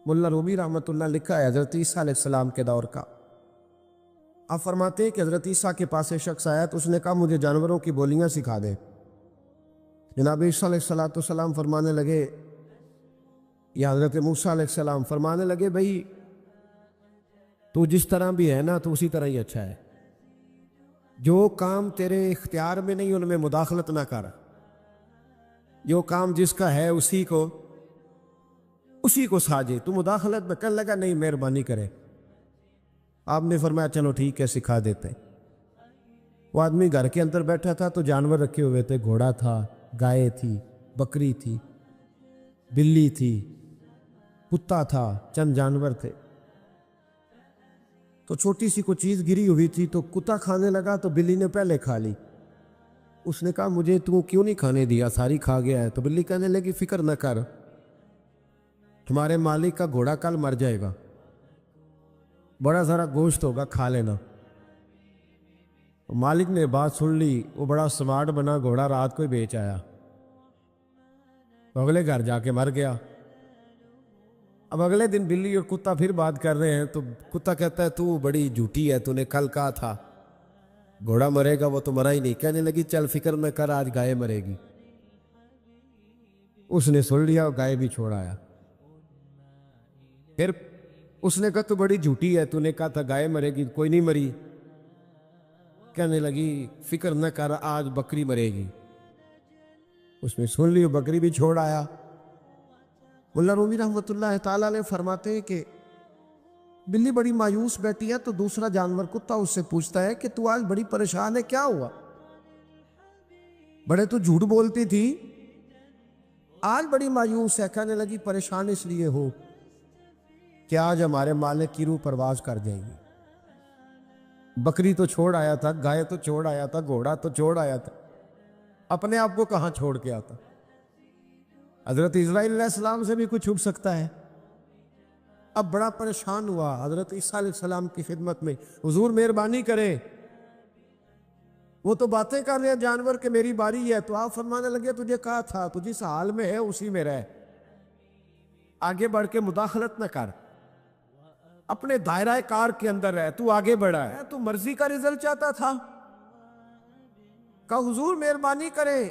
ملا رومی رحمۃ اللہ لکھا ہے حضرت عیسیٰ علیہ السلام کے دور کا۔ آپ فرماتے ہیں کہ حضرت عیسیٰ کے پاس ایک شخص آیا تو اس نے کہا مجھے جانوروں کی بولیاں سکھا دے۔ جناب عیسیٰ علیہ السلام فرمانے لگے، یا حضرت موسیٰ علیہ السلام فرمانے لگے، بھئی تو جس طرح بھی ہے نا تو اسی طرح ہی اچھا ہے، جو کام تیرے اختیار میں نہیں ان میں مداخلت نہ کر، جو کام جس کا ہے اسی کو ساجے، تو مداخلت میں کرنے لگا نہیں مہربانی کرے۔ آپ نے فرمایا چلو ٹھیک ہے سکھا دیتے۔ وہ آدمی گھر کے اندر بیٹھا تھا تو جانور رکھے ہوئے تھے، گھوڑا تھا، گائے تھی، بکری تھی، بلی تھی، کتا تھا، چند جانور تھے۔ تو چھوٹی سی کوئی چیز گری ہوئی تھی تو کتا کھانے لگا تو بلی نے پہلے کھا لی۔ اس نے کہا مجھے تو کیوں نہیں کھانے دیا، ساری کھا گیا ہے۔ تو بلی کہنے لگی فکر نہ کر، تمہارے مالک کا گھوڑا کل مر جائے گا، بڑا ذرا گوشت ہوگا، کھا لینا۔ مالک نے بات سن لی، وہ بڑا سمارٹ بنا، گھوڑا رات کو ہی بیچ آیا، اگلے گھر جا کے مر گیا۔ اب اگلے دن بلی اور کتا پھر بات کر رہے ہیں تو کتا کہتا ہے تو بڑی جھوٹی ہے، تو نے کل کہا تھا گھوڑا مرے گا، وہ تو مرا ہی نہیں۔ کہنے لگی چل فکر نہ کر، آج گائے مرے گی۔ اس نے سن لیا اور گائے بھی چھوڑ آیا۔ پھر اس نے کہا تو بڑی جھوٹی ہے، تو نے کہا تھا گائے مرے گی، کوئی نہیں مری۔ کہنے لگی فکر نہ کر، آج بکری مرے گی۔ اس نے سن لی، بکری بھی چھوڑ آیا۔ ملا رومی رحمۃ اللہ تعالیٰ علیہ فرماتے ہیں کہ بلی بڑی مایوس بیٹھی ہے تو دوسرا جانور کتا اس سے پوچھتا ہے کہ تو آج بڑی پریشان ہے، کیا ہوا؟ بڑے تو جھوٹ بولتی تھی، آج بڑی مایوس ہے۔ کہنے لگی پریشان اس لیے ہو کہ آج ہمارے مالک کی روح پرواز کر جائے گی۔ بکری تو چھوڑ آیا تھا، گائے تو چھوڑ آیا تھا، گھوڑا تو چھوڑ آیا تھا، اپنے آپ کو کہاں چھوڑ کے آتا؟ حضرت اسرائیل علیہ السلام سے بھی کچھ چھپ سکتا ہے؟ اب بڑا پریشان ہوا، حضرت عیسیٰ علیہ السلام کی خدمت میں، حضور مہربانی کرے، وہ تو باتیں کر رہے ہیں جانور کہ میری باری ہے۔ تو آپ فرمانے لگے تجھے کہا تھا تو جس حال میں ہے اسی میں رہ، آگے بڑھ کے مداخلت نہ کر، اپنے دائرہ کار کے اندر رہ، تو آگے بڑھا ہے، تو مرضی کا رزلٹ چاہتا تھا۔ کہا حضور مہربانی کرے،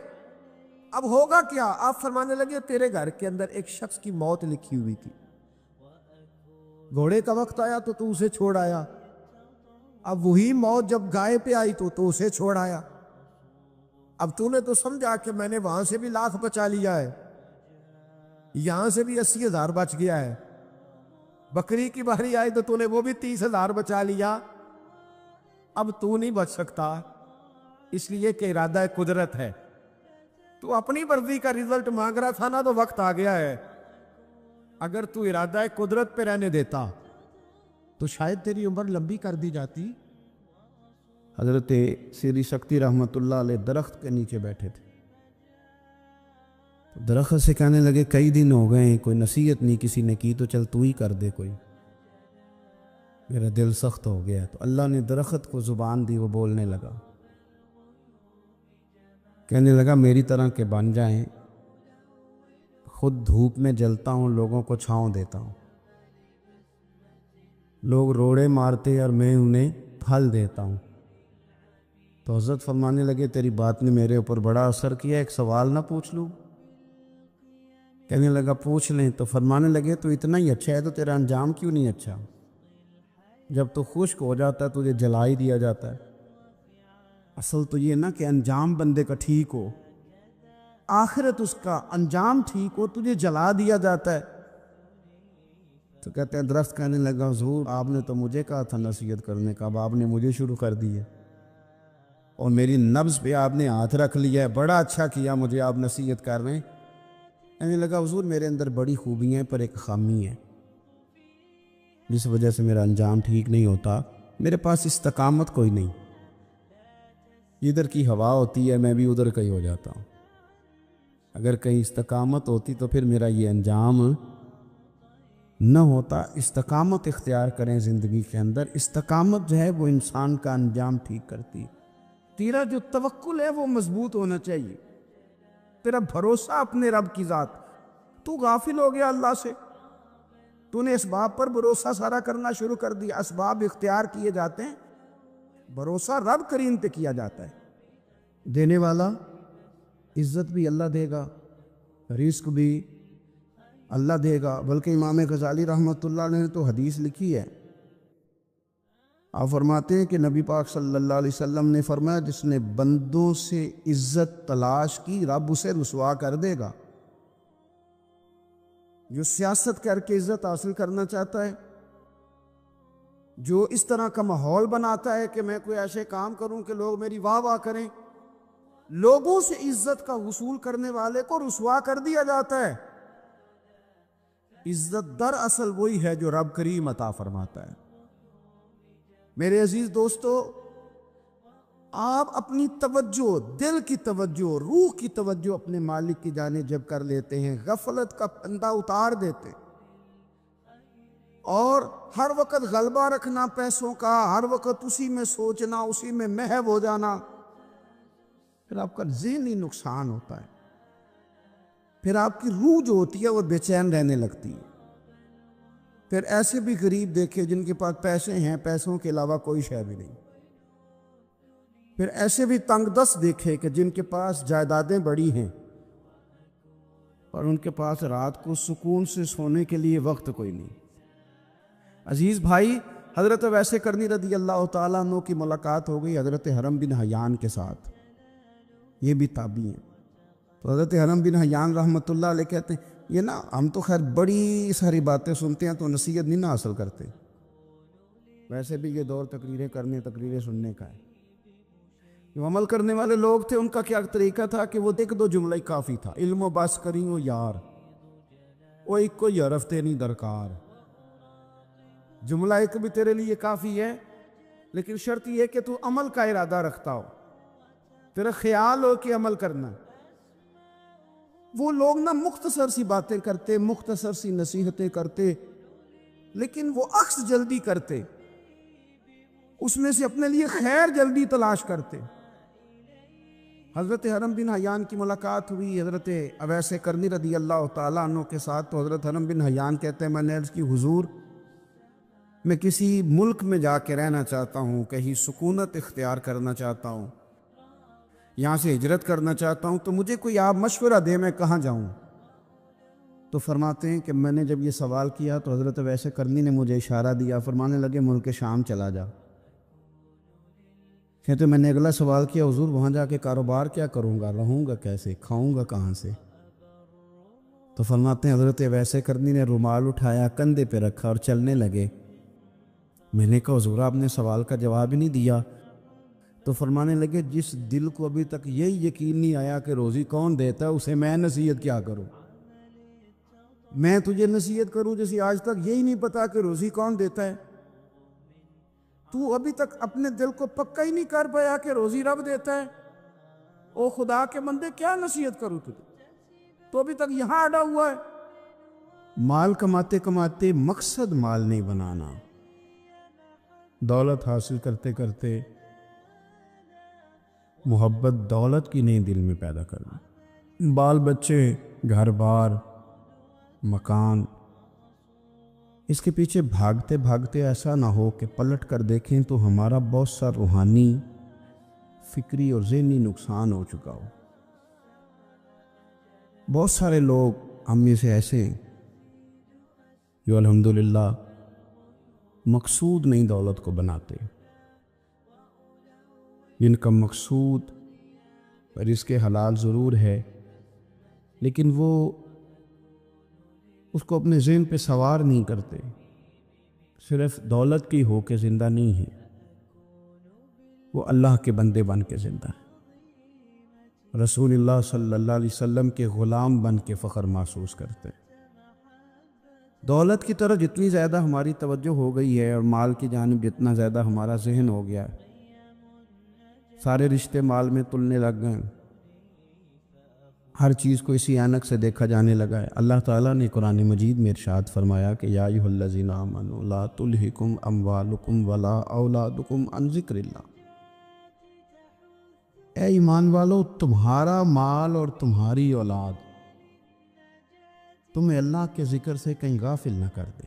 اب ہوگا کیا؟ آپ فرمانے لگے تیرے گھر کے اندر ایک شخص کی موت لکھی ہوئی تھی، گھوڑے کا وقت آیا تو اسے چھوڑ آیا، اب وہی موت جب گائے پہ آئی تو اسے چھوڑ آیا۔ اب تو نے تو سمجھا کہ میں نے وہاں سے بھی لاکھ بچا لیا ہے، یہاں سے بھی 80,000 بچ گیا ہے، بکری کی باری آئی تو نے وہ بھی 30,000 بچا لیا۔ اب تو نہیں بچ سکتا، اس لیے کہ ارادہ قدرت ہے، تو اپنی مرضی کا رزلٹ مانگ رہا تھا نا، تو وقت آ گیا ہے۔ اگر تو ارادہ قدرت پہ رہنے دیتا تو شاید تیری عمر لمبی کر دی جاتی۔ حضرت سری شکتی رحمۃ اللہ علیہ درخت کے نیچے بیٹھے تھے، درخت سے کہنے لگے کئی دن ہو گئے کوئی نصیحت نہیں کسی نے کی، تو چل تو ہی کر دے کوئی، میرا دل سخت ہو گیا۔ تو اللہ نے درخت کو زبان دی، وہ بولنے لگا، کہنے لگا میری طرح کے بن جائیں، خود دھوپ میں جلتا ہوں، لوگوں کو چھاؤں دیتا ہوں، لوگ روڑے مارتے اور میں انہیں پھل دیتا ہوں۔ تو حضرت فرمانے لگے تیری بات نے میرے اوپر بڑا اثر کیا، ایک سوال نہ پوچھ لوں؟ کہنے لگا پوچھ لیں۔ تو فرمانے لگے تو اتنا ہی اچھا ہے تو تیرا انجام کیوں نہیں اچھا؟ جب تو خشک ہو جاتا ہے تجھے جلا ہی دیا جاتا ہے۔ اصل تو یہ نا کہ انجام بندے کا ٹھیک ہو، آخرت اس کا انجام ٹھیک ہو، تجھے جلا دیا جاتا ہے۔ تو کہتے ہیں درخت کہنے لگا حضور آپ نے تو مجھے کہا تھا نصیحت کرنے کا، اب آپ نے مجھے شروع کر دی ہے، اور میری نبض پہ آپ نے ہاتھ رکھ لیا ہے، بڑا اچھا کیا مجھے آپ نصیحت کر رہے ہیں۔ کہنے لگا حضور میرے اندر بڑی خوبیاں ہیں پر ایک خامی ہے، جس وجہ سے میرا انجام ٹھیک نہیں ہوتا، میرے پاس استقامت کوئی نہیں، ادھر کی ہوا ہوتی ہے میں بھی ادھر کا ہی ہو جاتا ہوں، اگر کہیں استقامت ہوتی تو پھر میرا یہ انجام نہ ہوتا۔ استقامت اختیار کریں زندگی کے اندر، استقامت جو ہے وہ انسان کا انجام ٹھیک کرتی ہے۔ تیرا جو توکل ہے وہ مضبوط ہونا چاہیے، تیرا بھروسہ اپنے رب کی ذات، تو غافل ہو گیا اللہ سے، تو نے اسباب پر بھروسہ سارا کرنا شروع کر دیا. اسباب اختیار کیے جاتے ہیں, بھروسہ رب کریم پہ کیا جاتا ہے. دینے والا, عزت بھی اللہ دے گا, رزق بھی اللہ دے گا. بلکہ امام غزالی رحمۃ اللہ علیہ نے تو حدیث لکھی ہے, آپ فرماتے ہیں کہ نبی پاک صلی اللہ علیہ وسلم نے فرمایا جس نے بندوں سے عزت تلاش کی رب اسے رسوا کر دے گا. جو سیاست کر کے عزت حاصل کرنا چاہتا ہے, جو اس طرح کا ماحول بناتا ہے کہ میں کوئی ایسے کام کروں کہ لوگ میری واہ واہ کریں, لوگوں سے عزت کا حصول کرنے والے کو رسوا کر دیا جاتا ہے. عزت در اصل وہی ہے جو رب کریم عطا فرماتا ہے. میرے عزیز دوستو, آپ اپنی توجہ, دل کی توجہ, روح کی توجہ اپنے مالک کی جانب جب کر لیتے ہیں, غفلت کا پردہ اتار دیتے اور ہر وقت غلبہ رکھنا پیسوں کا, ہر وقت اسی میں سوچنا, اسی میں محو ہو جانا, پھر آپ کا ذہنی نقصان ہوتا ہے. پھر آپ کی روح جو ہوتی ہے وہ بے چین رہنے لگتی ہے. پھر ایسے بھی غریب دیکھے جن کے پاس پیسے ہیں, پیسوں کے علاوہ کوئی شے بھی نہیں. پھر ایسے بھی تنگ دست دیکھے کہ جن کے پاس جائیدادیں بڑی ہیں اور ان کے پاس رات کو سکون سے سونے کے لیے وقت کوئی نہیں. عزیز بھائی, حضرت اویس کرنی رضی اللہ تعالیٰ عنہ کی ملاقات ہو گئی حضرت حرم بن حیان کے ساتھ. یہ بھی تابعی ہیں. تو حضرت حرم بن حیان رحمۃ اللہ علیہ کہتے ہیں یہ نا ہم تو خیر بڑی ساری باتیں سنتے ہیں تو نصیحت نہیں نہ حاصل کرتے. ویسے بھی یہ دور تقریریں کرنے, تقریریں سننے کا ہے. جو عمل کرنے والے لوگ تھے ان کا کیا طریقہ تھا کہ وہ ایک دو جملہ ہی کافی تھا. علم و بس کریو یار, وہ ایک کوئی حرف تے نہیں درکار. جملہ ایک بھی تیرے لیے کافی ہے, لیکن شرط یہ کہ تو عمل کا ارادہ رکھتا ہو, تیرا خیال ہو کہ عمل کرنا. وہ لوگ نا مختصر سی باتیں کرتے, مختصر سی نصیحتیں کرتے, لیکن وہ عکس جلدی کرتے, اس میں سے اپنے لیے خیر جلدی تلاش کرتے. حضرت حرم بن حیان کی ملاقات ہوئی حضرت اویس کرنی رضی اللہ تعالیٰ عنہ کے ساتھ. تو حضرت حرم بن حیان کہتے ہیں میں نے عرض کی حضور میں کسی ملک میں جا کے رہنا چاہتا ہوں, کہیں سکونت اختیار کرنا چاہتا ہوں, یہاں سے ہجرت کرنا چاہتا ہوں, تو مجھے کوئی آپ مشورہ دے میں کہاں جاؤں. تو فرماتے ہیں کہ میں نے جب یہ سوال کیا تو حضرت اویس کرنی نے مجھے اشارہ دیا, فرمانے لگے ملک شام چلا جا. کہتے میں نے اگلا سوال کیا حضور وہاں جا کے کاروبار کیا کروں گا, رہوں گا کیسے, کھاؤں گا کہاں سے. تو فرماتے ہیں حضرت اویس کرنی نے رومال اٹھایا, کندھے پہ رکھا اور چلنے لگے. میں نے کہا حضور آپ نے سوال کا جواب ہی نہیں دیا. تو فرمانے لگے جس دل کو ابھی تک یہی یقین نہیں آیا کہ روزی کون دیتا ہے اسے میں نصیحت کیا کروں. میں تجھے نصیحت کروں جیسے آج تک یہی نہیں پتا کہ روزی کون دیتا ہے. تو ابھی تک اپنے دل کو پکا ہی نہیں کر پایا کہ روزی رب دیتا ہے. او خدا کے بندے کیا نصیحت کروں تجھے, تو ابھی تک یہاں اڑا ہوا ہے. مال کماتے کماتے مقصد مال نہیں بنانا, دولت حاصل کرتے کرتے محبت دولت کی نہیں دل میں پیدا کرنا. بال بچے, گھر بار, مکان, اس کے پیچھے بھاگتے بھاگتے ایسا نہ ہو کہ پلٹ کر دیکھیں تو ہمارا بہت سا روحانی, فکری اور ذہنی نقصان ہو چکا ہو. بہت سارے لوگ ہم میں سے ایسے ہیں جو الحمدللہ مقصود نہیں دولت کو بناتے, جن کا مقصود رزق کے حلال ضرور ہے لیکن وہ اس کو اپنے ذہن پہ سوار نہیں کرتے, صرف دولت کی ہو کے زندہ نہیں ہے, وہ اللہ کے بندے بن کے زندہ ہیں, رسول اللہ صلی اللہ علیہ وسلم کے غلام بن کے فخر محسوس کرتے. دولت کی طرف جتنی زیادہ ہماری توجہ ہو گئی ہے اور مال کی جانب جتنا زیادہ ہمارا ذہن ہو گیا ہے, سارے رشتے مال میں تلنے لگ گئے, ہر چیز کو اسی عینک سے دیکھا جانے لگا ہے. اللہ تعالیٰ نے قرآن مجید میں ارشاد فرمایا کہ یا ایھا الذین آمنوا لا تلہکم اموالکم ولا اولادکم عن ذکر اللہ. اے ایمان والو, تمہارا مال اور تمہاری اولاد تمہیں اللہ کے ذکر سے کہیں غافل نہ کر دے.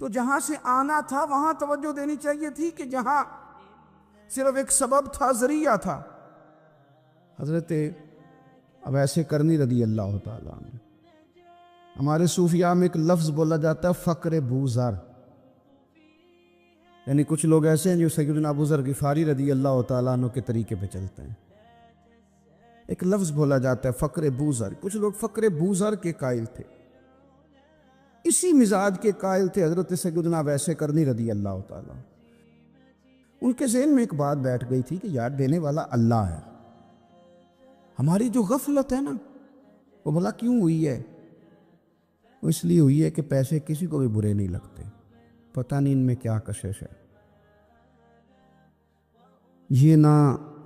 تو جہاں سے آنا تھا وہاں توجہ دینی چاہیے تھی کہ جہاں صرف ایک سبب تھا، ذریعہ تھا۔ حضرت اویس کرنی رضی اللہ تعالیٰ عنہ، ہمارے صوفیاء میں ایک لفظ بولا جاتا ہے فقر بوذر، یعنی کچھ لوگ ایسے ہیں جو سیدنا ابو ذر غفاری رضی اللہ تعالیٰ عنہ کے طریقے پہ چلتے ہیں۔ ایک لفظ بولا جاتا ہے فقر بوذر، کچھ لوگ فقر بوذر کے قائل تھے، اسی مزاج کے قائل تھے حضرت سیدنا اویس کرنی رضی اللہ تعالیٰ۔ ان کے ذہن میں ایک بات بیٹھ گئی تھی کہ یار دینے والا اللہ ہے، ہماری جو غفلت ہے نا وہ بھلا کیوں ہوئی ہے؟ وہ اس لیے ہوئی ہے کہ پیسے کسی کو بھی برے نہیں لگتے، پتہ نہیں ان میں کیا کشش ہے۔ یہ نہ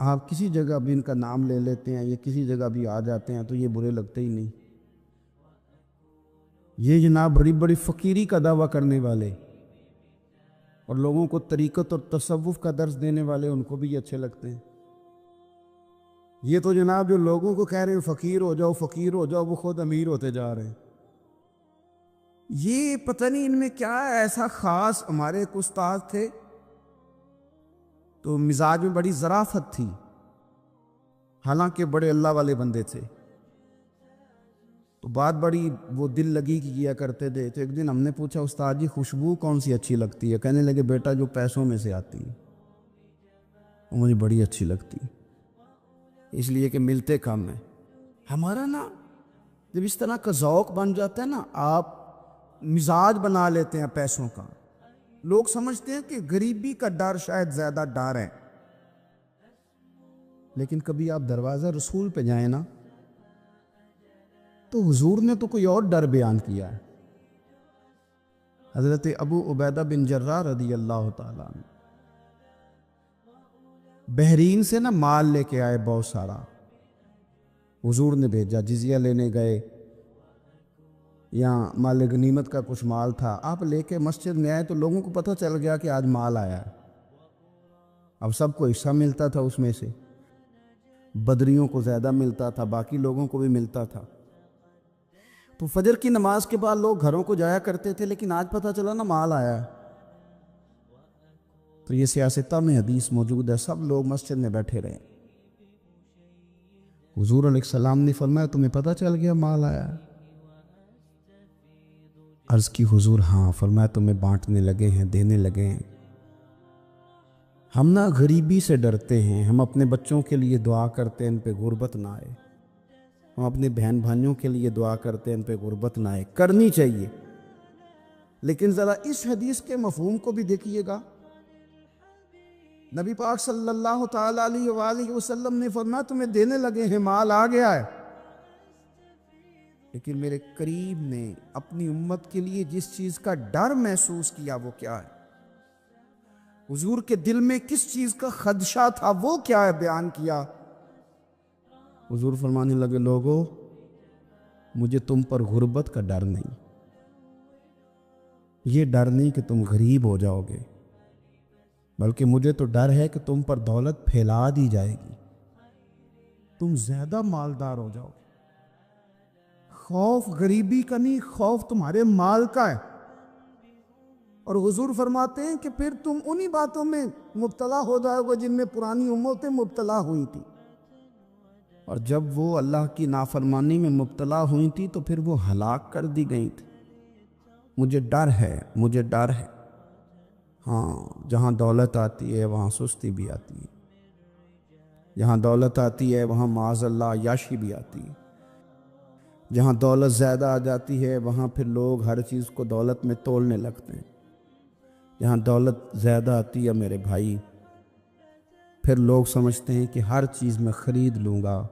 آپ کسی جگہ بھی ان کا نام لے لیتے ہیں، یہ کسی جگہ بھی آ جاتے ہیں تو یہ برے لگتے ہی نہیں۔ یہ جناب بڑی بڑی فقیری کا دعویٰ کرنے والے اور لوگوں کو طریقت اور تصوف کا درس دینے والے، ان کو بھی یہ اچھے لگتے ہیں۔ یہ تو جناب جو لوگوں کو کہہ رہے ہیں فقیر ہو جاؤ فقیر ہو جاؤ، وہ خود امیر ہوتے جا رہے ہیں۔ یہ پتہ نہیں ان میں کیا ہے ایسا خاص۔ ہمارے ایک استاد تھے تو مزاج میں بڑی ظرافت تھی، حالانکہ بڑے اللہ والے بندے تھے، تو بات بڑی وہ دل لگی کی کیا کرتے تھے۔ تو ایک دن ہم نے پوچھا استاد جی خوشبو کون سی اچھی لگتی ہے؟ کہنے لگے بیٹا جو پیسوں میں سے آتی ہے وہ مجھے بڑی اچھی لگتی ہے، اس لیے کہ ملتے کم ہیں۔ ہمارا نا جب اس طرح کا ذوق بن جاتا ہے نا، آپ مزاج بنا لیتے ہیں پیسوں کا، لوگ سمجھتے ہیں کہ غریبی کا ڈر شاید زیادہ ڈر ہے، لیکن کبھی آپ دروازہ رسول پہ جائیں نا تو حضور نے تو کوئی اور ڈر بیان کیا ہے۔ حضرت ابو عبیدہ بن جراح رضی اللہ تعالیٰ عنہ بحرین سے نا مال لے کے آئے بہت سارا، حضور نے بھیجا، جزیہ لینے گئے یا مال غنیمت کا کچھ مال تھا، آپ لے کے مسجد میں آئے تو لوگوں کو پتہ چل گیا کہ آج مال آیا ہے۔ اب سب کو حصہ ملتا تھا اس میں سے، بدریوں کو زیادہ ملتا تھا، باقی لوگوں کو بھی ملتا تھا۔ تو فجر کی نماز کے بعد لوگ گھروں کو جایا کرتے تھے، لیکن آج پتہ چلا نا مال آیا ہے، تو یہ سیاستہ میں حدیث موجود ہے، سب لوگ مسجد میں بیٹھے رہے۔ حضور علیہ السلام نے فرمایا تمہیں پتہ چل گیا مال آیا ہے؟ عرض کی حضور ہاں۔ فرمایا تمہیں بانٹنے لگے ہیں، دینے لگے ہیں۔ ہم نا غریبی سے ڈرتے ہیں، ہم اپنے بچوں کے لیے دعا کرتے ہیں ان پہ غربت نہ آئے، ہم اپنے بہن بھائیوں کے لیے دعا کرتے ہیں ان پہ غربت نہ آئے، کرنی چاہیے، لیکن ذرا اس حدیث کے مفہوم کو بھی دیکھیے گا۔ نبی پاک صلی اللہ تعالیٰ علیہ وآلہ وسلم نے فرمایا تمہیں دینے لگے ہیں، مال آ گیا ہے، لیکن میرے قریب نے اپنی امت کے لیے جس چیز کا ڈر محسوس کیا وہ کیا ہے؟ حضور کے دل میں کس چیز کا خدشہ تھا وہ کیا ہے بیان کیا۔ حضور فرمانے لگے لوگو مجھے تم پر غربت کا ڈر نہیں، یہ ڈر نہیں کہ تم غریب ہو جاؤ گے، بلکہ مجھے تو ڈر ہے کہ تم پر دولت پھیلا دی جائے گی، تم زیادہ مالدار ہو جاؤ گے۔ خوف غریبی کا نہیں، خوف تمہارے مال کا ہے۔ اور حضور فرماتے ہیں کہ پھر تم انہی باتوں میں مبتلا ہو جاؤ گے جن میں پرانی امتیں مبتلا ہوئی تھی، اور جب وہ اللہ کی نافرمانی میں مبتلا ہوئی تھی تو پھر وہ ہلاک کر دی گئی تھی۔ مجھے ڈر ہے، مجھے ڈر ہے۔ ہاں جہاں دولت آتی ہے وہاں سستی بھی آتی ہے، جہاں دولت آتی ہے وہاں معاذ اللہ عیاشی بھی آتی ہے، جہاں دولت زیادہ آ جاتی ہے وہاں پھر لوگ ہر چیز کو دولت میں تولنے لگتے ہیں۔ جہاں دولت زیادہ آتی ہے میرے بھائی پھر لوگ سمجھتے ہیں کہ ہر چیز میں خرید لوں گا،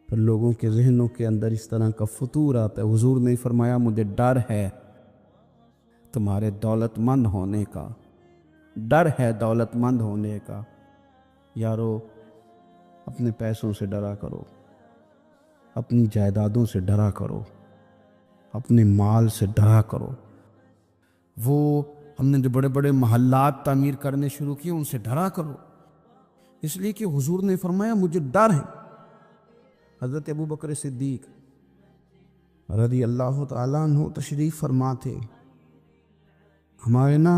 پھر لوگوں کے ذہنوں کے اندر اس طرح کا فطور آتا ہے۔ حضور نے فرمایا مجھے ڈر ہے تمہارے دولت مند ہونے کا، ڈر ہے دولت مند ہونے کا۔ یارو اپنے پیسوں سے ڈرا کرو، اپنی جائیدادوں سے ڈرا کرو، اپنے مال سے ڈرا کرو۔ وہ ہم نے جو بڑے بڑے محلات تعمیر کرنے شروع کیے ان سے ڈرا کرو، اس لیے کہ حضور نے فرمایا مجھے ڈر ہے۔ حضرت ابو بکر صدیق رضی اللہ تعالیٰ عنہ تشریف فرما تھے، ہمارے نا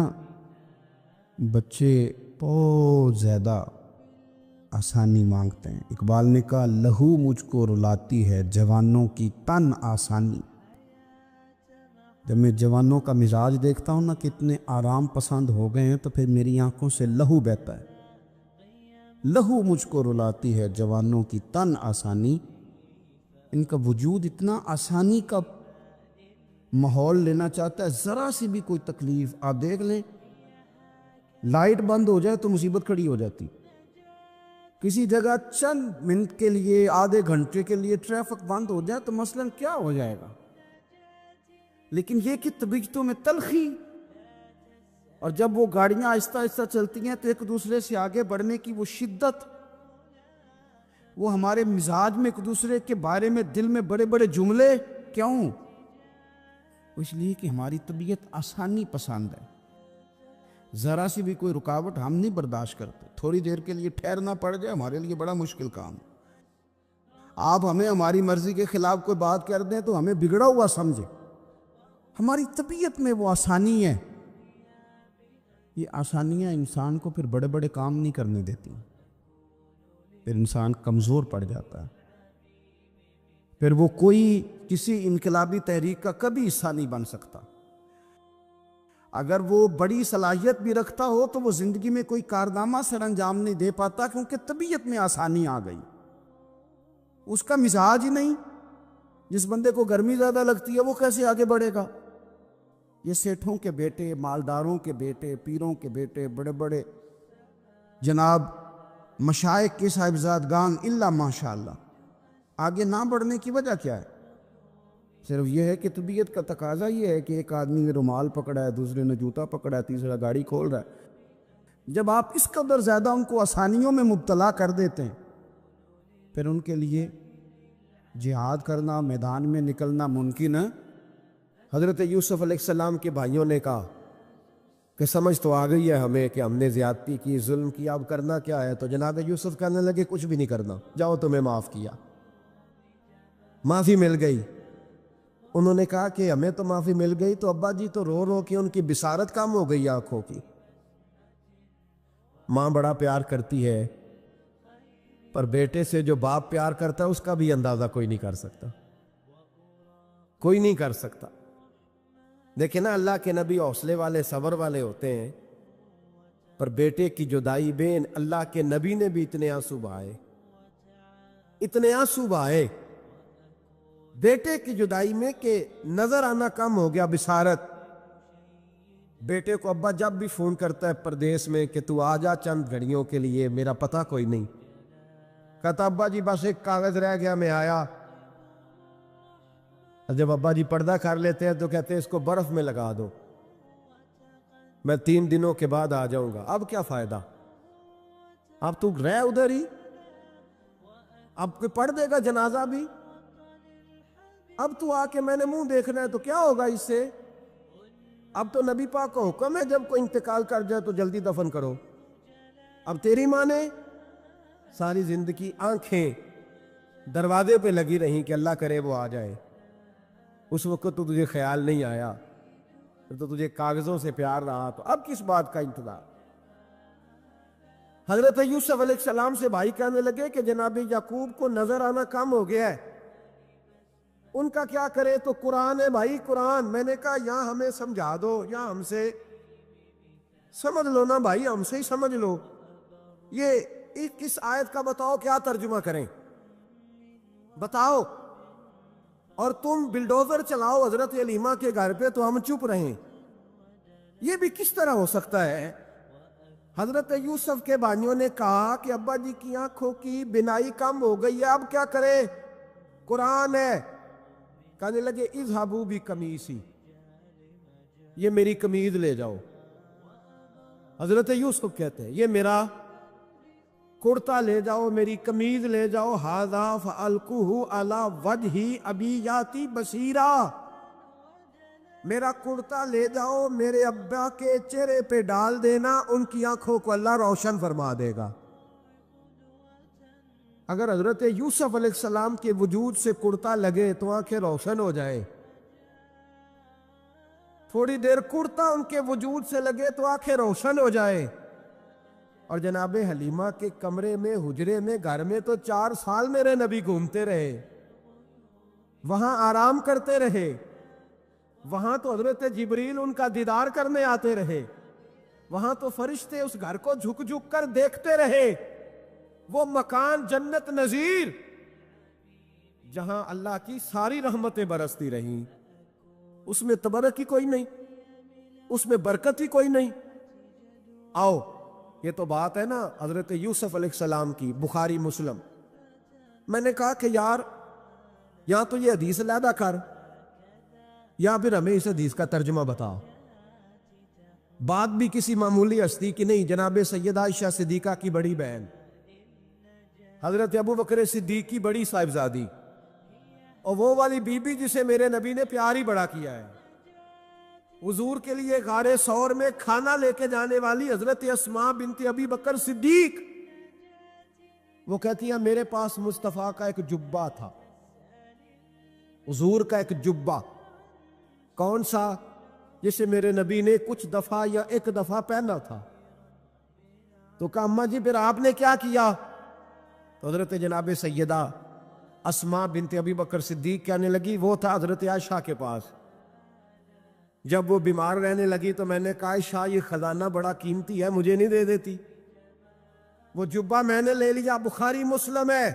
بچے بہت زیادہ آسانی مانگتے ہیں. اقبال نے کہا لہو مجھ کو رلاتی ہے جوانوں کی تن آسانی. جب میں جوانوں کا مزاج دیکھتا ہوں نا کتنے آرام پسند ہو گئے ہیں تو پھر میری آنکھوں سے لہو بہتا ہے. لہو مجھ کو رلاتی ہے جوانوں کی تن آسانی. ان کا وجود اتنا آسانی کا ماحول لینا چاہتا ہے. ذرا سی بھی کوئی تکلیف آپ دیکھ لیں, لائٹ بند ہو جائے تو مصیبت کھڑی ہو جاتی. کسی جگہ چند منٹ کے لیے آدھے گھنٹے کے لیے ٹریفک بند ہو جائے تو مثلاً کیا ہو جائے گا. لیکن یہ کہ طبیعتوں میں تلخی, اور جب وہ گاڑیاں آہستہ آہستہ چلتی ہیں تو ایک دوسرے سے آگے بڑھنے کی وہ شدت, وہ ہمارے مزاج میں ایک دوسرے کے بارے میں دل میں بڑے بڑے جملے. کیوں؟ اس لیے کہ ہماری طبیعت آسانی پسند ہے. ذرا سی بھی کوئی رکاوٹ ہم نہیں برداشت کرتے. تھوڑی دیر کے لیے ٹھہرنا پڑ جائے ہمارے لیے بڑا مشکل کام. آپ ہمیں ہماری مرضی کے خلاف کوئی بات کر دیں تو ہمیں بگڑا ہوا سمجھے. ہماری طبیعت میں وہ آسانی ہے. یہ آسانیاں انسان کو پھر بڑے بڑے کام نہیں کرنے دیتی. پھر انسان کمزور پڑ جاتا ہے. پھر وہ کوئی کسی انقلابی تحریک کا کبھی حصہ نہیں بن سکتا. اگر وہ بڑی صلاحیت بھی رکھتا ہو تو وہ زندگی میں کوئی کارنامہ سر انجام نہیں دے پاتا, کیونکہ طبیعت میں آسانی آ گئی. اس کا مزاج ہی نہیں. جس بندے کو گرمی زیادہ لگتی ہے وہ کیسے آگے بڑھے گا؟ یہ سیٹھوں کے بیٹے, مالداروں کے بیٹے, پیروں کے بیٹے, بڑے بڑے جناب مشائخ کے صاحبزادگان الا ماشاءاللہ آگے نہ بڑھنے کی وجہ کیا ہے؟ صرف یہ ہے کہ طبیعت کا تقاضا یہ ہے کہ ایک آدمی نے رومال پکڑا ہے, دوسرے نے جوتا پکڑا ہے, تیسرا گاڑی کھول رہا ہے. جب آپ اس قدر زیادہ ان کو آسانیوں میں مبتلا کر دیتے ہیں, پھر ان کے لیے جہاد کرنا, میدان میں نکلنا ممکن ہے. حضرت یوسف علیہ السلام کے بھائیوں نے کہا کہ سمجھ تو آ گئی ہے ہمیں کہ ہم نے زیادتی کی, ظلم کیا, اب کرنا کیا ہے؟ تو جناب یوسف کہنے لگے کچھ بھی نہیں کرنا, جاؤ تمہیں معاف کیا. معافی مل گئی. انہوں نے کہا کہ ہمیں تو معافی مل گئی, تو ابا جی تو رو رو کے ان کی بصارت کم ہو گئی آنکھوں کی. ماں بڑا پیار کرتی ہے, پر بیٹے سے جو باپ پیار کرتا ہے اس کا بھی اندازہ کوئی نہیں کر سکتا. کوئی نہیں کر سکتا. دیکھیں نا, اللہ کے نبی حوصلے والے, صبر والے ہوتے ہیں, پر بیٹے کی جدائی بین اللہ کے نبی نے بھی اتنے آنسو بہائے, اتنے آنسو بہائے بیٹے کی جدائی میں کہ نظر آنا کم ہو گیا, بصارت. بیٹے کو ابا جب بھی فون کرتا ہے پردیس میں کہ تو آ جا چند گھڑیوں کے لیے, میرا پتہ کوئی نہیں. کہتا ابا جی بس ایک کاغذ رہ گیا, میں آیا. جب ابا جی پردہ کر لیتے ہیں تو کہتے ہیں اس کو برف میں لگا دو, میں 3 دنوں کے بعد آ جاؤں گا. اب کیا فائدہ؟ اب تو رہ ادھر ہی, اب کوئی پڑھ دے گا جنازہ بھی. اب تو آ کے میں نے منہ دیکھنا ہے تو کیا ہوگا اس سے؟ اب تو نبی پاک کا حکم ہے جب کوئی انتقال کر جائے تو جلدی دفن کرو. اب تیری ماں نے ساری زندگی آنکھیں دروازے پہ لگی رہیں کہ اللہ کرے وہ آ جائے. اس وقت تو تجھے خیال نہیں آیا, تو تجھے کاغذوں سے پیار رہا, تو اب کس بات کا انتظار؟ حضرت یوسف علیہ السلام سے بھائی کہنے لگے کہ جناب یعقوب کو نظر آنا کم ہو گیا ہے, ان کا کیا کرے؟ تو قرآن ہے بھائی, قرآن. میں نے کہا یا ہمیں سمجھا دو یا ہم سے سمجھ لو نا بھائی, ہم سے ہی سمجھ لو. یہ کس آیت کا بتاؤ, کیا ترجمہ کریں بتاؤ. اور تم بلڈوزر چلاؤ حضرت علیمہ کے گھر پہ تو ہم چپ رہیں. یہ بھی کس طرح ہو سکتا ہے؟ حضرت یوسف کے بھائیوں نے کہا کہ ابا جی کی آنکھوں کی بینائی کم ہو گئی ہے, اب کیا کرے؟ قرآن ہے. کہنے لگے اذهبوا بقمیصی, یہ میری قمیض لے جاؤ. حضرت یوسف کہتے ہیں یہ میرا کرتا لے جاؤ, میری قمیض لے جاؤ. ھذا فألقوہ علی وجہ ابی یاتی بصیرا, میرا کرتا لے جاؤ, میرے ابا کے چہرے پہ ڈال دینا, ان کی آنکھوں کو اللہ روشن فرما دے گا. اگر حضرت یوسف علیہ السلام کے وجود سے کرتا لگے تو آنکھیں روشن ہو جائے, تھوڑی دیر کرتا ان کے وجود سے لگے تو آنکھیں روشن ہو جائے. اور جناب حلیمہ کے کمرے میں، حجرے میں، گھر میں تو 4 سال میرے نبی گھومتے رہے، وہاں آرام کرتے رہے، وہاں تو حضرت جبریل ان کا دیدار کرنے آتے رہے، وہاں تو فرشتے اس گھر کو جھک جھک کر دیکھتے رہے. وہ مکان جنت نظیر جہاں اللہ کی ساری رحمتیں برستی رہیں، اس میں تبرک ہی کوئی نہیں، اس میں برکت ہی کوئی نہیں. آؤ، یہ تو بات ہے نا حضرت یوسف علیہ السلام کی، بخاری مسلم. میں نے کہا کہ یار یا تو یہ حدیث علیحدہ کر یا پھر ہمیں اس حدیث کا ترجمہ بتاؤ. بات بھی کسی معمولی ہستی کی نہیں، جناب سیدہ عائشہ صدیقہ کی بڑی بہن، حضرت ابو بکر صدیق کی بڑی صاحبزادی، اور وہ والی بی بی جسے میرے نبی نے پیار ہی بڑا کیا ہے. حضور کے لیے غار ثور میں کھانا لے کے جانے والی حضرت اسماء بنت ابی بکر صدیق، وہ کہتی ہیں میرے پاس مصطفیٰ کا ایک جبہ تھا، حضور کا ایک جبہ. کون سا؟ جسے میرے نبی نے کچھ دفعہ یا ایک دفعہ پہنا تھا. تو کہا اماں جی پھر آپ نے کیا کیا؟ تو حضرت جناب سیدہ اسماء بنت ابی بکر صدیق کہنے لگی وہ تھا حضرت عائشہ کے پاس. جب وہ بیمار رہنے لگی تو میں نے کہا عائشہ یہ خزانہ بڑا قیمتی ہے، مجھے نہیں دے دیتی؟ وہ جبہ میں نے لے لیا. بخاری مسلم ہے،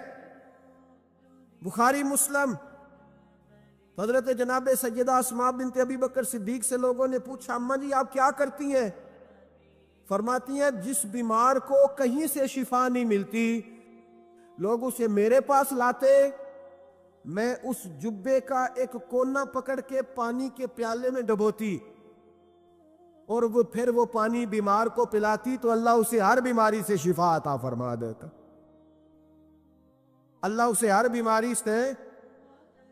بخاری مسلم. حضرت جناب سیدہ اسماء بنت ابی بکر صدیق سے لوگوں نے پوچھا اماں جی آپ کیا کرتی ہیں؟ فرماتی ہیں جس بیمار کو کہیں سے شفا نہیں ملتی لوگ اسے میرے پاس لاتے، میں اس جبے کا ایک کونا پکڑ کے پانی کے پیالے میں ڈبوتی اور وہ پھر وہ پانی بیمار کو پلاتی تو اللہ اسے ہر بیماری سے شفا عطا فرما دیتا. اللہ اسے ہر بیماری سے.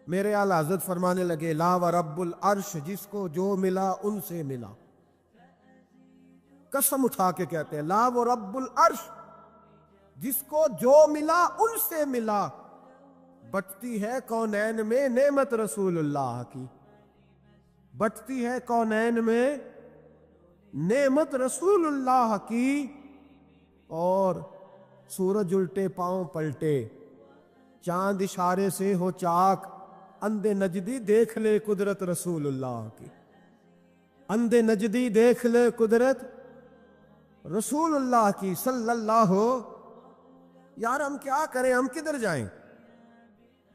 میرے اعلیٰ حضرت فرمانے لگے لا و رب العرش جس کو جو ملا ان سے ملا. قسم اٹھا کے کہتے ہیں لا و رب العرش جس کو جو ملا ان سے ملا. بٹتی ہے کونین میں نعمت رسول اللہ کی، بٹتی ہے کونین میں نعمت رسول اللہ کی. اور سورج الٹے پاؤں پلٹے، چاند اشارے سے ہو چاک، اندھے نجدی دیکھ لے قدرت رسول اللہ کی. اندھے نجدی دیکھ لے قدرت رسول اللہ کی صلی اللہ ہو. یار ہم کیا کریں، ہم کدھر جائیں؟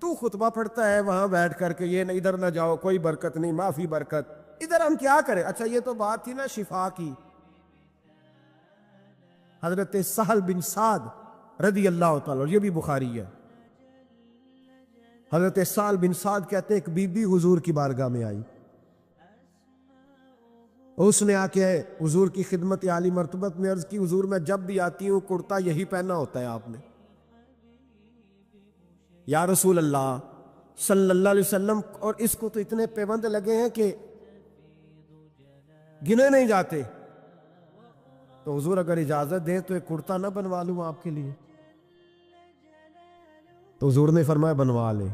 تو خطبہ پڑھتا ہے وہاں بیٹھ کر کے یہ نہ ادھر نہ جاؤ، کوئی برکت نہیں، معافی برکت. ادھر ہم کیا کریں؟ اچھا یہ تو بات تھی نا شفا کی. حضرت سہل بن سعد رضی اللہ تعالیٰ، اور یہ بھی بخاری ہے. حضرت سہل بن سعد کہتے ہیں ایک بی بی حضور کی بارگاہ میں آئی، اس نے آ کے حضور کی خدمت عالی مرتبت میں عرض کی حضور میں جب بھی آتی ہوں کرتا یہی پہنا ہوتا ہے آپ نے. یا رسول اللہ صلی اللہ علیہ وسلم، اور اس کو تو اتنے پیوند لگے ہیں کہ گنے نہیں جاتے. تو حضور اگر اجازت دیں تو ایک کرتا نہ بنوا لوں آپ کے لیے؟ تو حضور نے فرمایا بنوا لے.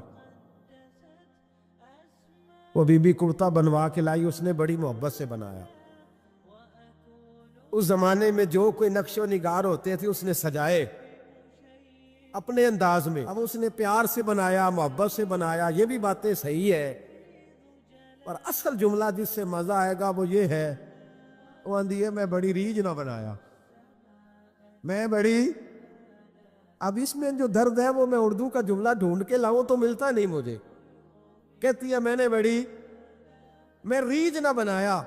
وہ بی بی کرتا بنوا کے لائی، اس نے بڑی محبت سے بنایا. اس زمانے میں جو کوئی نقش و نگار ہوتے تھے اس نے سجائے اپنے انداز میں. اب اس نے پیار سے بنایا، محبت سے بنایا، یہ بھی باتیں صحیح ہے. اور اصل جملہ جس سے مزہ آئے گا وہ یہ ہے، وہ آندھی ہے میں بڑی ریج نہ بنایا، میں بڑی. اب اس میں جو درد ہے وہ میں اردو کا جملہ ڈھونڈ کے لاؤں تو ملتا نہیں مجھے. کہتی ہے میں ریج نہ بنایا.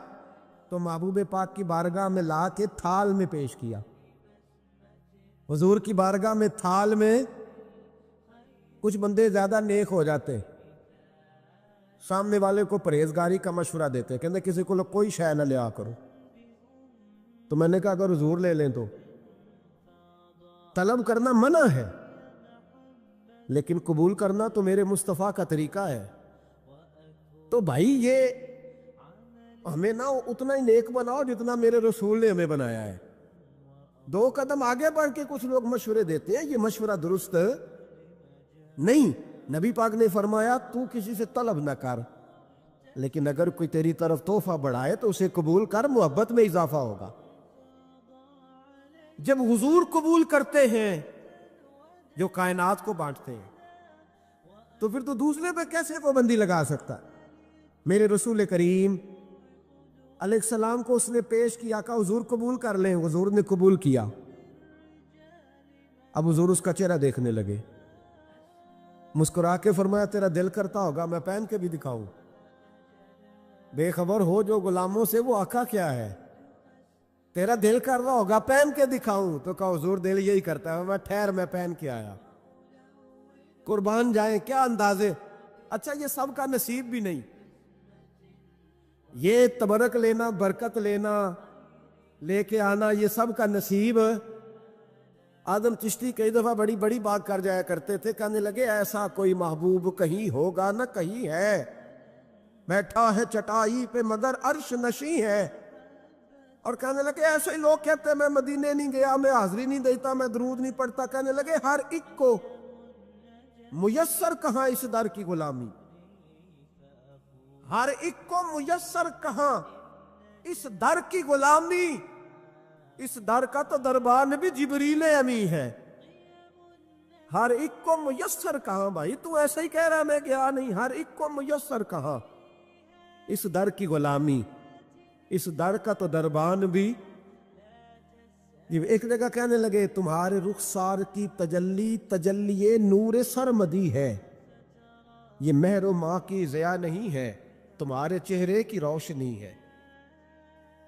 تو محبوب پاک کی بارگاہ میں لا کے تھال میں پیش کیا. حضور کی بارگاہ میں تھال میں کچھ بندے زیادہ نیک ہو جاتے، سامنے والے کو پرہیزگاری کا مشورہ دیتے، کہتے کسی کو کوئی شے نہ لیا کرو. تو میں نے کہا اگر حضور لے لیں تو طلب کرنا منع ہے، لیکن قبول کرنا تو میرے مصطفیٰ کا طریقہ ہے. تو بھائی یہ ہمیں نہ اتنا ہی نیک بناؤ جتنا میرے رسول نے ہمیں بنایا ہے. 2 قدم آگے بڑھ کے کچھ لوگ مشورے دیتے ہیں، یہ مشورہ درست نہیں. نبی پاک نے فرمایا تو کسی سے طلب نہ کر، لیکن اگر کوئی تیری طرف تحفہ بڑھائے تو اسے قبول کر، محبت میں اضافہ ہوگا۔ جب حضور قبول کرتے ہیں جو کائنات کو بانٹتے ہیں، تو پھر تو دوسرے پہ کیسے پابندی لگا سکتا ہے؟ میرے رسول کریم علیہ السلام کو اس نے پیش کیا کہ حضور قبول کر لیں، حضور نے قبول کیا۔ اب حضور اس کا چہرہ دیکھنے لگے، مسکرا کے فرمایا تیرا دل کرتا ہوگا میں پہن کے بھی دکھاؤں؟ بے خبر ہو جو غلاموں سے وہ آقا کیا ہے، تیرا دل کر رہا ہوگا پہن کے دکھاؤں؟ تو کہا حضور دل یہی کرتا ہے، میں ٹھہر میں پہن کے آیا۔ قربان جائیں، کیا اندازے! اچھا یہ سب کا نصیب بھی نہیں، یہ تبرک لینا، برکت لینا، لے کے آنا، یہ سب کا نصیب۔ آدم چشتی کئی دفعہ بڑی بڑی بات کر جایا کرتے تھے، کہنے لگے ایسا کوئی محبوب کہیں ہوگا نہ کہیں ہے، بیٹھا ہے چٹائی پہ مگر عرش نشیں ہے۔ اور کہنے لگے ایسے ہی لوگ کہتے ہیں میں مدینے نہیں گیا، میں حاضری نہیں دیتا، میں درود نہیں پڑھتا۔ کہنے لگے ہر ایک کو میسر کہاں اس در کی غلامی، ہر ایک کو میسر کہاں اس در کی غلامی۔ اس در کا تو دربان بھی جبریل امی ہے، ہر ایک کو میسر کہاں۔ بھائی تو ایسا ہی کہہ رہا میں گیا نہیں، ہر ایک کو میسر کہاں اس در کی غلامی، اس در کا تو دربان بھی۔ ایک جگہ کہنے لگے تمہارے رخسار کی تجلی تجلی نور سرمدی ہے، یہ مہر و ماں کی ضیاء نہیں ہے، تمہارے چہرے کی روشنی ہے۔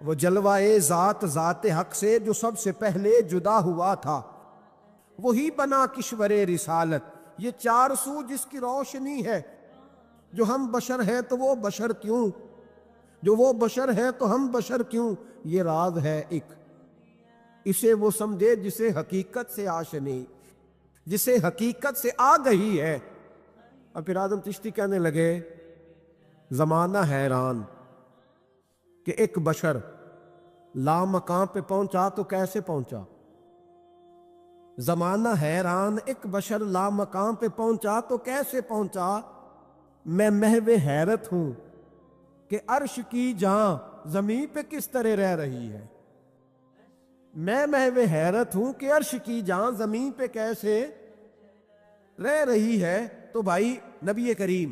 وہ جلوہ ذات ذات حق سے جو سب سے پہلے جدا ہوا تھا، وہی بنا کشور رسالت، یہ چار سو جس کی روشنی ہے۔ جو ہم بشر ہیں تو وہ بشر کیوں، جو وہ بشر ہے تو ہم بشر کیوں، یہ راز ہے ایک، اسے وہ سمجھے جسے حقیقت سے آشنی، جسے حقیقت سے آ گئی ہے۔ اور پھر آدم چشتی کہنے لگے زمانہ حیران کہ ایک بشر لامکان پہ پہنچا تو کیسے پہنچا، زمانہ حیران ایک بشر لامکان پہ پہنچا تو کیسے پہنچا۔ میں محو حیرت ہوں کہ عرش کی جاں زمین پہ کس طرح رہ رہی ہے، میں محو حیرت ہوں کہ عرش کی جاں زمین پہ کیسے رہ رہی ہے۔ تو بھائی نبی کریم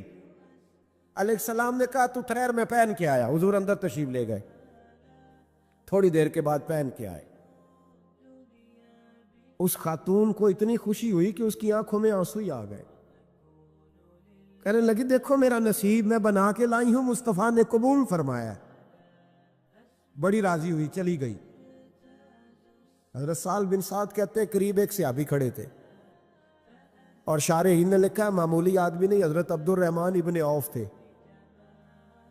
علیہ السلام نے کہا تو ٹھہر میں پہن کے آیا۔ حضور اندر تشریف لے گئے، تھوڑی دیر کے بعد پہن کے آئے۔ اس خاتون کو اتنی خوشی ہوئی کہ اس کی آنکھوں میں آنسو ہی آ گئے، کہنے لگی دیکھو میرا نصیب میں بنا کے لائی ہوں، مصطفیٰ نے قبول فرمایا۔ بڑی راضی ہوئی، چلی گئی۔ حضرت سہل بن سعد کہتے ہیں قریب ایک صحابی کھڑے تھے، اور شارحین نے لکھا ہے معمولی آدمی نہیں، حضرت عبد الرحمن ابن عوف تھے،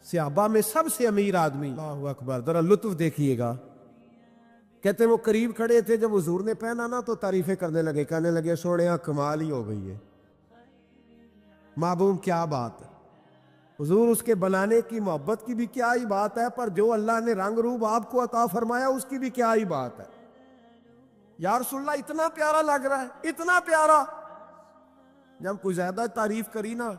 صحابہ میں سب سے امیر آدمی۔ اللہ اکبر، ذرا لطف دیکھیے گا۔ کہتے ہیں وہ قریب کھڑے تھے، جب حضور نے پہنا نا تو تعریفیں کرنے لگے، کہنے لگے سوڑیاں کمال ہی ہو گئی ہے، معبوم کیا بات ہے۔ حضور اس کے بنانے کی محبت کی بھی کیا ہی بات ہے، پر جو اللہ نے رنگ روپ آپ کو عطا فرمایا اس کی بھی کیا ہی بات ہے۔ یا رسول اللہ اتنا پیارا لگ رہا ہے، اتنا پیارا۔ جب کوئی زیادہ تعریف کری نا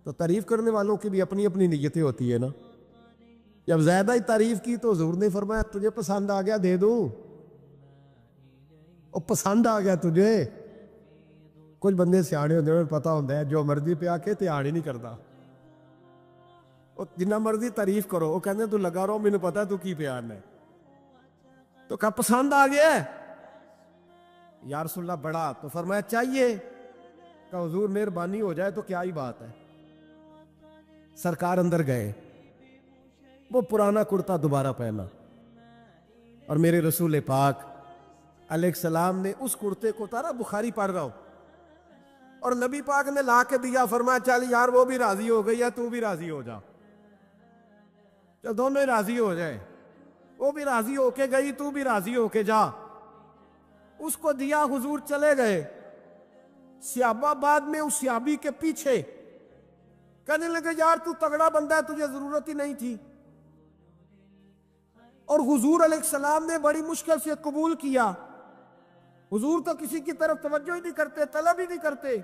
تو تعریف کرنے والوں کی بھی اپنی اپنی نیتیں ہوتی ہے نا۔ جب زیادہ ہی تعریف کی تو حضور نے فرمایا تجھے پسند آ گیا دے دوں، اور پسند آ گیا تجھے۔ کچھ بندے سیاڑے ہوتے ہیں، پتا ہوتا ہے جو مرضی پہ آ کے تیاڑی نہیں کرتا، جنہ مرضی تعریف کرو وہ کہتے تو لگا رہو مجھے پتا تو کی پیار ہے۔ تو کہا پسند آ گیا یا رسول اللہ بڑا، تو فرمایا چاہیے، کہ حضور مہربانی ہو جائے تو کیا ہی بات ہے۔ سرکار اندر گئے، وہ پرانا کرتا دوبارہ پہنا، اور میرے رسول پاک علیہ السلام نے اس کرتے کو اتارا، بخاری پڑھ رہا ہو، اور نبی پاک نے لا کے دیا، فرمایا چل یار وہ بھی راضی ہو گئی ہے تو بھی راضی ہو جا، چل دونوں ہی راضی ہو جائے، وہ بھی راضی ہو کے گئی تو بھی راضی ہو کے جا۔ اس کو دیا، حضور چلے گئے۔ صحابہ بعد میں اس صحابی کے پیچھے کہنے لگے یار تو تگڑا بندہ ہے، تجھے ضرورت ہی نہیں تھی۔ اور حضور علیہ السلام نے بڑی مشکل سے قبول کیا۔ حضور تو کسی کی طرف توجہ ہی نہیں کرتے، طلب ہی نہیں کرتے۔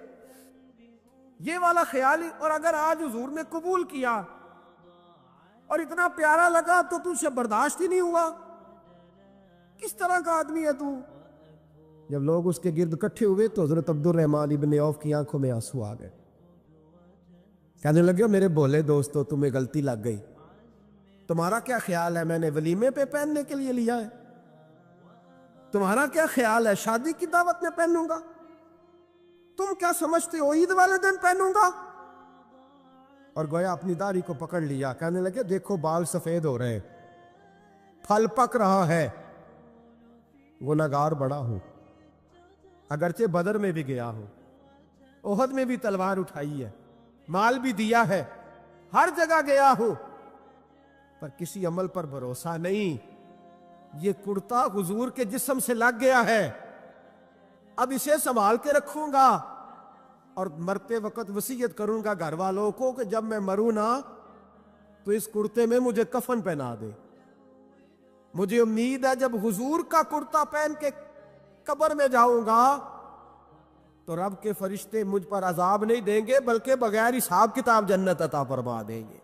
یہ والا خیال ہی. اور اگر آج حضور نے قبول کیا اور اتنا پیارا لگا تو تجھ سے برداشت ہی نہیں ہوا, کس طرح کا آدمی ہے تو؟ جب لوگ اس کے گرد اکٹھے ہوئے تو حضرت عبد الرحمن ابن عوف کی آنکھوں میں آنسو آ گئے. کہنے لگے میرے بھولے دوستو, تمہیں غلطی لگ گئی. تمہارا کیا خیال ہے میں نے ولیمے پہ پہننے کے لیے لیا ہے؟ تمہارا کیا خیال ہے شادی کی دعوت میں پہنوں گا؟ تم کیا سمجھتے ہو عید والے دن پہنوں گا؟ اور گویا اپنی داڑھی کو پکڑ لیا. کہنے لگے دیکھو بال سفید ہو رہے, پھل پک رہا ہے, گنہگار بڑا ہوں, اگرچہ بدر میں بھی گیا ہوں, احد میں بھی تلوار اٹھائی ہے, مال بھی دیا ہے, ہر جگہ گیا ہوں, پر کسی عمل پر بھروسہ نہیں. یہ کرتا حضور کے جسم سے لگ گیا ہے, اب اسے سنبھال کے رکھوں گا اور مرتے وقت وصیت کروں گا گھر والوں کو کہ جب میں مروں نا تو اس کرتے میں مجھے کفن پہنا دے. مجھے امید ہے جب حضور کا کرتا پہن کے قبر میں جاؤں گا تو رب کے فرشتے مجھ پر عذاب نہیں دیں گے بلکہ بغیر حساب کتاب جنت عطا فرما دیں گے.